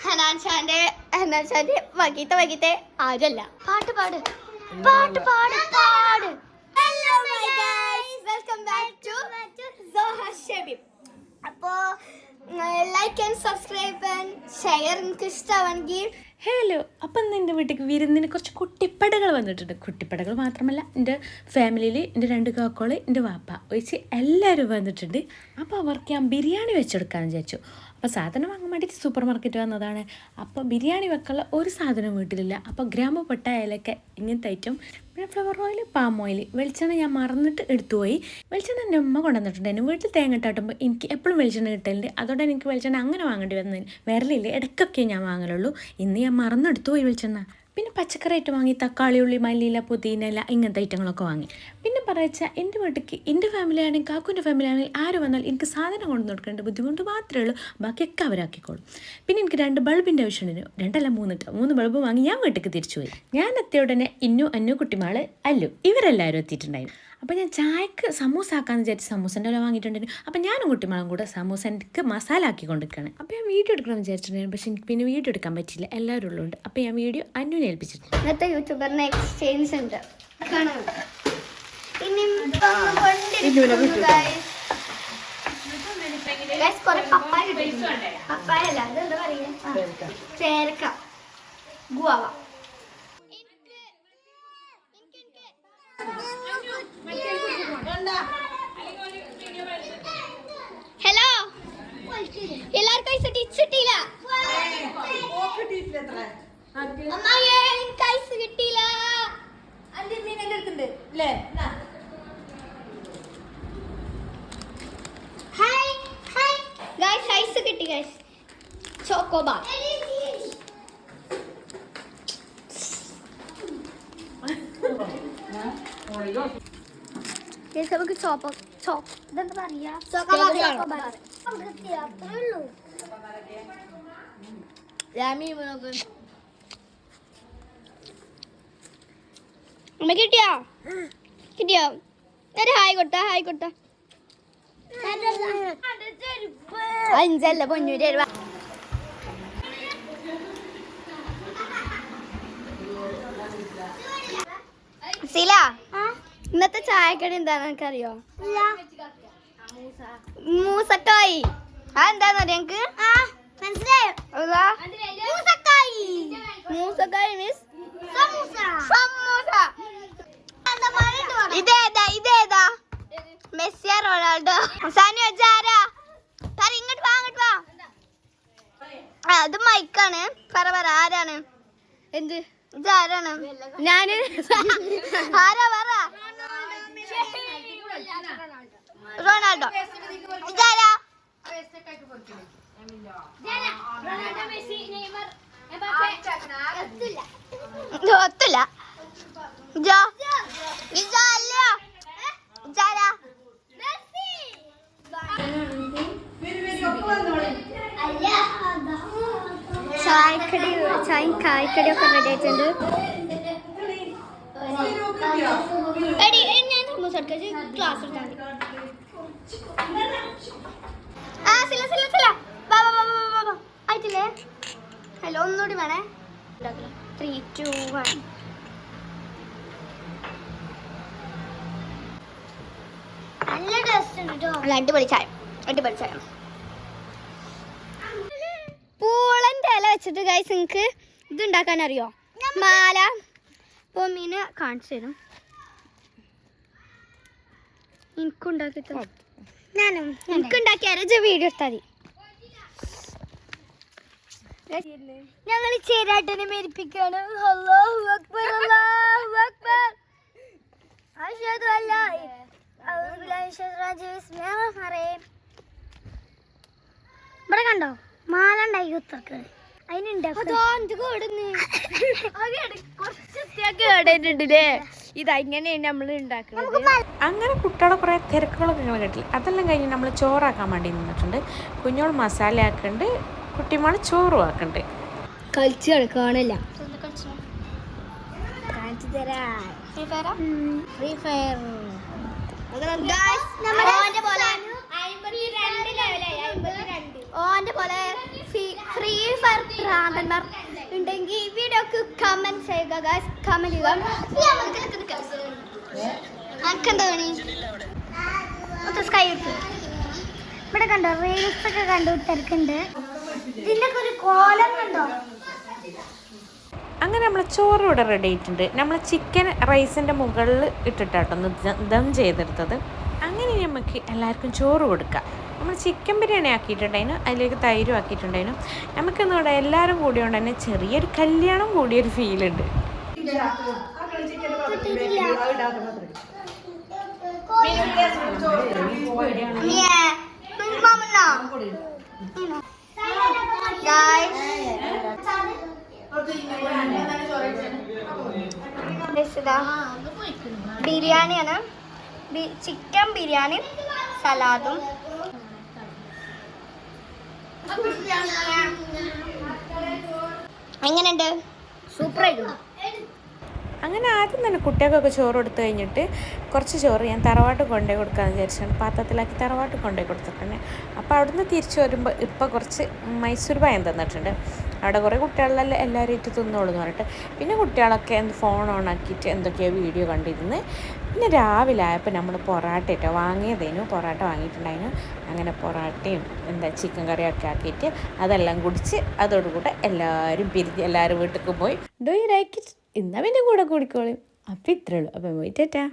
ഹനാൻഷാന്റെ വൈകിത്തെ ആരല്ല പാട്ട് പാട് പാട്ട് പാട് പാട്. Hello my guys, welcome back to Soha Shabeeb. അപ്പോൾ like and subscribe and share നിങ്ങൾക്ക് ഇഷ്ടമാണെങ്കിൽ. ഹലോ, അപ്പം എൻ്റെ വീട്ടിലേക്ക് വിരുന്നിന് കുറച്ച് കുട്ടിപ്പടകൾ വന്നിട്ടുണ്ട്. കുട്ടിപ്പടകൾ മാത്രമല്ല, എൻ്റെ ഫാമിലിയിൽ എൻ്റെ 2 കാക്കോള്, എൻ്റെ വാപ്പ ഒഴിച്ച് എല്ലാവരും വന്നിട്ടുണ്ട്. അപ്പോൾ അവർക്ക് ഞാൻ ബിരിയാണി വെച്ചെടുക്കാമെന്ന് വിചാരിച്ചു. അപ്പോൾ സാധനം വാങ്ങാൻ വേണ്ടിയിട്ട് സൂപ്പർ മാർക്കറ്റ് വന്നതാണ്. അപ്പോൾ ബിരിയാണി വെക്കാനുള്ള ഒരു സാധനം വീട്ടിലില്ല. അപ്പോൾ ഗ്രാമ്പുപട്ട, ഏലക്ക, ഇങ്ങനത്തെ ഐറ്റം, പിന്നെ ഫ്ലവർ ഓയിൽ, പാം ഓയിൽ, വെളിച്ചെണ്ണ ഞാൻ മറന്നിട്ട് എടുത്തുപോയി. വെളിച്ചെണ്ണ എൻ്റെ അമ്മ കൊണ്ടുവന്നിട്ടുണ്ട്. എൻ്റെ വീട്ടിൽ തേങ്ങ ഇട്ടാട്ടുമ്പോൾ എനിക്ക് എപ്പോഴും വെളിച്ചെണ്ണ കിട്ടലുണ്ട്. അതുകൊണ്ട് എനിക്ക് വെളിച്ചെണ്ണ അങ്ങനെ വാങ്ങേണ്ടി വന്നതിന് വരലില്ല, ഇടയ്ക്കൊക്കെ ഞാൻ വാങ്ങലുള്ളൂ. ഇന്ന് ഞാൻ മറന്നെടുത്തു പോയി വെളിച്ചെണ്ണ. പിന്നെ പച്ചക്കറി ആയിട്ട് വാങ്ങി, തക്കാളി, ഉള്ളി, മല്ലിയില, പുതിനയില, ഇങ്ങനത്തെ ഐറ്റങ്ങളൊക്കെ വാങ്ങി. പിന്നെ പറയുക, എൻ്റെ വീട്ടിലേക്ക് എൻ്റെ ഫാമിലി ആണെങ്കിൽ കാക്കുൻ്റെ ഫാമിലി ആണെങ്കിൽ ആര് വന്നാൽ എനിക്ക് സാധനം കൊണ്ടു കൊടുക്കേണ്ട ബുദ്ധിമുട്ട് മാത്രമേ ഉള്ളൂ. ബാക്കിയൊക്കെ അവരാക്കിക്കോളും. പിന്നെ എനിക്ക് 2 ബൾബിൻ്റെ ആവശ്യമുണ്ട്. 2 അല്ല 3 ബൾബ് വാങ്ങി ഞാൻ വീട്ടിലേക്ക് തിരിച്ചു പോയി. ഞാൻ എത്തിയ ഉടനെ അന്നു കുട്ടിമാള്, അല്ലു ഇവരെല്ലാവരും എത്തിയിട്ടുണ്ടായിരുന്നു. അപ്പോൾ ഞാൻ ചായക്ക് സമൂസ ആക്കാമെന്ന് വിചാരിച്ച് സമൂസൻ്റെ വില വാങ്ങിയിട്ടുണ്ടായിരുന്നു. അപ്പോൾ ഞാനും കുട്ടിമാളും കൂടെ സമൂസക്ക് മസാല ആക്കി കൊണ്ടിരിക്കുകയാണ്. അപ്പോൾ ഞാൻ വീഡിയോ എടുക്കണമെന്ന് വിചാരിച്ചിട്ടുണ്ടായിരുന്നു. പക്ഷേ എനിക്ക് പിന്നെ വീഡിയോ എടുക്കാൻ പറ്റില്ല, എല്ലാവരും ഉള്ളതുകൊണ്ട്. അപ്പോൾ ഞാൻ വീഡിയോ അന്നുവിനെ ഏൽപ്പിച്ചിട്ടുണ്ട്. ഇന്നത്തെ യൂട്യൂബറിന് എക്സ്ചേഞ്ച് ഉണ്ട്. പപ്പായ അല്ല, അതെന്താ പറയുക, പേരക്ക, ഗുവാവ. ഹലോ, എല്ലാവർക്കും പൈസ കിട്ടിയില്ല. പൈസ കിട്ടിയില്ല. ഐസ് കിട്ടി ഗൈസ്, ചോക്കോബാർ. നമുക്ക് ഇതെന്താ പറയാ, അമ്മ കിട്ടിയോ? ഒരു ഹായ് കൊടുത്ത 5 പൊന്നൂര് രൂപ. ശീല, ഇന്നത്തെ ചായക്കടി എന്താന്ന് എനിക്കറിയോ? മൂസക്കായി. അതെന്താന്നറിയോ ഞങ്ങക്ക്? മൂസക്കായി മീൻസ് സമൂസ. ഇതേതാ മെസ്സി, റൊണാൾഡോ, സാനു, അജാരാ? ഇങ്ങോട്ട് വാ. അത് മൈക്കാണ്. പറ ആരാണ്? എന്ത് ഇതാരാണ്? ഞാന് ആരാ പറ? റൊണാൾഡോ. ഇതാരാ? ഒത്തില്ല. ചായയും കായ്ക്കടിയൊക്കെ റെഡി ആയിട്ടുണ്ട്. ഞാൻ സമൂസ ക്ലാസ് എടുത്താൽ മതി. ആയിട്ടില്ലേ? ഹലോ, ഒന്നുകൂടി വേണേ. 3, 2, 1. നല്ല ടേസ്റ്റ് ഉണ്ട് കേട്ടോ. അടിപൊളി ചായ. പൂളന്റെ ഇല വെച്ചിട്ട് ഗൈസ് നിങ്ങൾക്ക് ഇതുണ്ടാക്കാൻ അറിയോ? മാല. അപ്പോൾ മീന് കാണിച്ചു തരും. എനിക്കുണ്ടാക്കിയാരോ വീഡിയോ എടുത്താൽ മതി. ഞങ്ങൾ ചേരാട്ടനെ മേരിപ്പിക്കാണ്. അല്ലാഹു അക്ബർ, അല്ലാഹു അക്ബർ. അശ്ഹദു അല്ലാ ഇവിടെ കണ്ടോ മാല ഉണ്ടായി കുത്തക്ക്. അതിനുണ്ടല്ലേ ഇതങ്ങനെയാണ് നമ്മൾ ഉണ്ടാക്കുന്നത്. അങ്ങനെ കുട്ടികളെ കുറേ തിരക്കുകളൊക്കെ ഇങ്ങനെ കേട്ടില്ല. അതെല്ലാം കഴിഞ്ഞ് നമ്മൾ ചോറാക്കാൻ വേണ്ടി നിന്നിട്ടുണ്ട്. കുഞ്ഞോൾ മസാല ആക്കുന്നുണ്ട്, കുട്ടിമാൾ ചോറും ആക്കുന്നുണ്ട്. കളിച്ചാണ് കാണില്ല, കാണിച്ചു തരാ. ഫ്രീ ഫയർ ഫ്രീ ഫയർ ഓന്റെ പോലെ ഫ്രീ ഫയർ ഭ്രാന്തന്മാർ ഉണ്ടെങ്കിൽ ഈ വീഡിയോക്ക് കമന്റ് ചെയ്യുക ഗൈസ്. കമന്റ് ചെയ്യുക. അനക്കെന്താ പണി? സ്കൈ ഇവിടെ കണ്ടോ റീൽസ് ഒക്കെ കണ്ടു തിരക്കുണ്ട്. ഇതിന്റെ ഒരു കോലം കണ്ടോ? അങ്ങനെ നമ്മൾ ചോറ് ഇവിടെ റെഡി ആയിട്ടുണ്ട്. നമ്മൾ ചിക്കൻ റൈസിൻ്റെ മുകളിൽ ഇട്ടിട്ടാട്ടോ ദം ചെയ്തെടുത്തത്. അങ്ങനെ നമുക്ക് എല്ലാവർക്കും ചോറ് കൊടുക്കാം. നമ്മൾ ചിക്കൻ ബിരിയാണി ആക്കിയിട്ടുണ്ടായിരുന്നു, അതിലേക്ക് തൈരും ആക്കിയിട്ടുണ്ടായിരുന്നു. നമുക്കിന്നിവിടെ എല്ലാവരും കൂടിയോണ്ട് തന്നെ ചെറിയൊരു കല്യാണം കൂടിയൊരു ഫീലുണ്ട്. ബിരിയാണിയാണ്, ചിക്കൻ ബിരിയാണി, സലാദും. എങ്ങനെയുണ്ട്? സൂപ്പറായിരുന്നു. അങ്ങനെ ആദ്യം തന്നെ കുട്ടികൾക്കൊക്കെ ചോറ് കൊടുത്തു കഴിഞ്ഞിട്ട് കുറച്ച് ചോറ് ഞാൻ തറവാട്ട് കൊണ്ടുപോയി കൊടുക്കാമെന്ന് വിചാരിച്ചാണ് പാത്രത്തിലാക്കി തറവാട്ട് കൊണ്ടുപോയി കൊടുത്തിട്ടുണ്ട്. അപ്പോൾ അവിടുന്ന് തിരിച്ചു വരുമ്പോൾ ഇപ്പോൾ കുറച്ച് മൈസൂർ പായം തന്നിട്ടുണ്ട്. അവിടെ കുറേ കുട്ടികളെല്ലാം എല്ലാവരും ഇട്ട് തിന്നോളൂ എന്ന് പറഞ്ഞിട്ട് പിന്നെ കുട്ടികളൊക്കെ ഫോൺ ഓണാക്കിയിട്ട് എന്തൊക്കെയോ വീഡിയോ കണ്ടിരുന്ന്. പിന്നെ രാവിലെ ആയപ്പോൾ നമ്മൾ പൊറാട്ട വാങ്ങിയതേനു, പൊറാട്ട വാങ്ങിയിട്ടുണ്ടായിരുന്നു. അങ്ങനെ പൊറാട്ടയും ചിക്കൻ കറിയൊക്കെ ആക്കിയിട്ട് അതെല്ലാം കുടിച്ച് അതോടുകൂടെ എല്ലാവരും പിരിഞ്ഞ് എല്ലാവരും വീട്ടിലേക്ക് പോയി. Do you like it? ഇന്നാ പിന്നെ കൂടെ കൂടിക്കോളും. അപ്പം ഇത്രേ ഉള്ളൂ. അപ്പം പോയിട്ടാ.